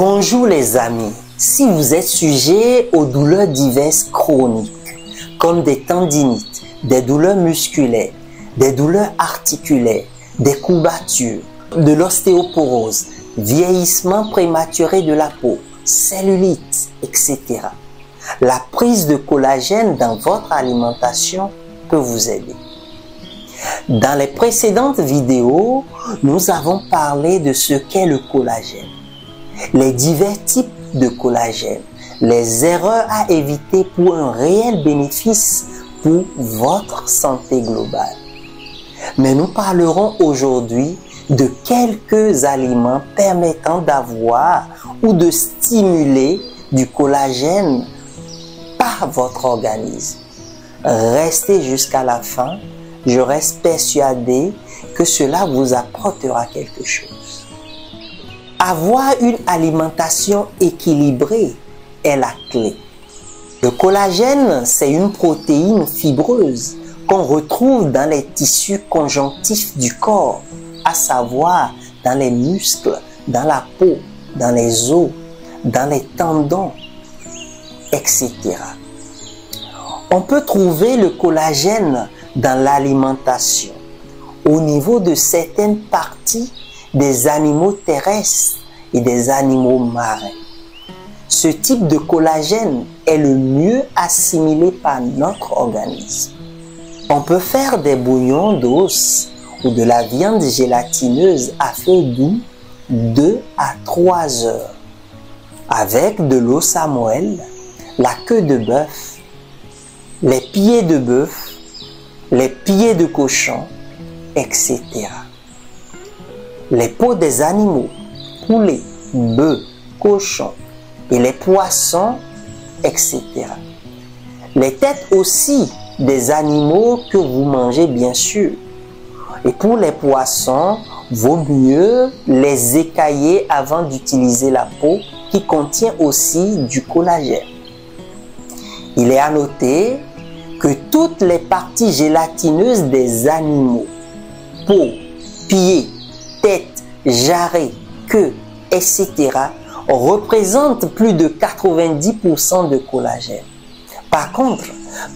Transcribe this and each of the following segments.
Bonjour les amis, si vous êtes sujet aux douleurs diverses chroniques, comme des tendinites, des douleurs musculaires, des douleurs articulaires, des courbatures, de l'ostéoporose, vieillissement prématuré de la peau, cellulite, etc. La prise de collagène dans votre alimentation peut vous aider. Dans les précédentes vidéos, nous avons parlé de ce qu'est le collagène, les divers types de collagène, les erreurs à éviter pour un réel bénéfice pour votre santé globale. Mais nous parlerons aujourd'hui de quelques aliments permettant d'avoir ou de stimuler du collagène par votre organisme. Restez jusqu'à la fin, je reste persuadé que cela vous apportera quelque chose. Avoir une alimentation équilibrée est la clé. Le collagène, c'est une protéine fibreuse qu'on retrouve dans les tissus conjonctifs du corps, à savoir dans les muscles, dans la peau, dans les os, dans les tendons, etc. On peut trouver le collagène dans l'alimentation, au niveau de certaines parties des animaux terrestres et des animaux marins. Ce type de collagène est le mieux assimilé par notre organisme. On peut faire des bouillons d'os ou de la viande gélatineuse à feu doux 2 à 3 heures avec de l'eau samoël, la queue de bœuf, les pieds de bœuf, les pieds de cochon, etc. Les peaux des animaux, poulets, bœufs, cochons et les poissons, etc. Les têtes aussi des animaux que vous mangez bien sûr. Et pour les poissons, vaut mieux les écailler avant d'utiliser la peau qui contient aussi du collagène. Il est à noter que toutes les parties gélatineuses des animaux, peau, pieds, tête, jarret, queue, etc. représentent plus de 90% de collagène. Par contre,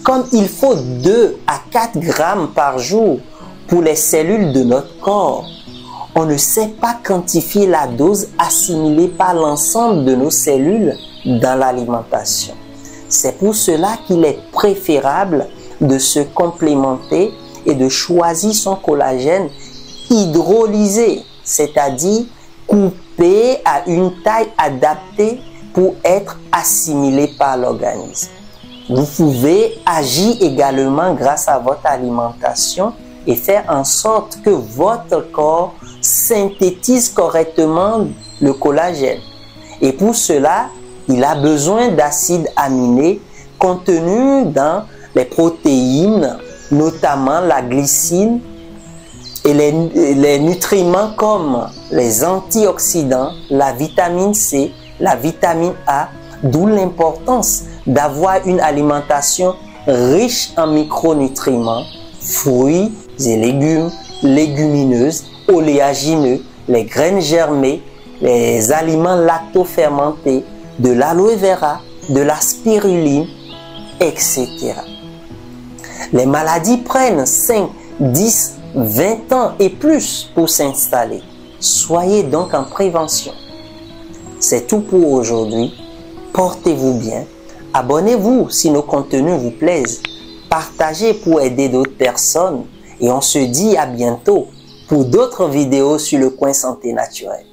comme il faut 2 à 4 grammes par jour pour les cellules de notre corps, on ne sait pas quantifier la dose assimilée par l'ensemble de nos cellules dans l'alimentation. C'est pour cela qu'il est préférable de se complémenter et de choisir son collagène hydrolysé, c'est-à-dire coupé à une taille adaptée pour être assimilé par l'organisme. Vous pouvez agir également grâce à votre alimentation et faire en sorte que votre corps synthétise correctement le collagène. Et pour cela, il a besoin d'acides aminés contenus dans les protéines, notamment la glycine, et les nutriments comme les antioxydants, la vitamine C, la vitamine A, d'où l'importance d'avoir une alimentation riche en micronutriments, fruits et légumes, légumineuses, oléagineux, les graines germées, les aliments lactofermentés, de l'aloe vera, de la spiruline, etc. Les maladies prennent 5, 10, 20 ans et plus pour s'installer. Soyez donc en prévention. C'est tout pour aujourd'hui. Portez-vous bien. Abonnez-vous si nos contenus vous plaisent. Partagez pour aider d'autres personnes. Et on se dit à bientôt pour d'autres vidéos sur le coin santé naturelle.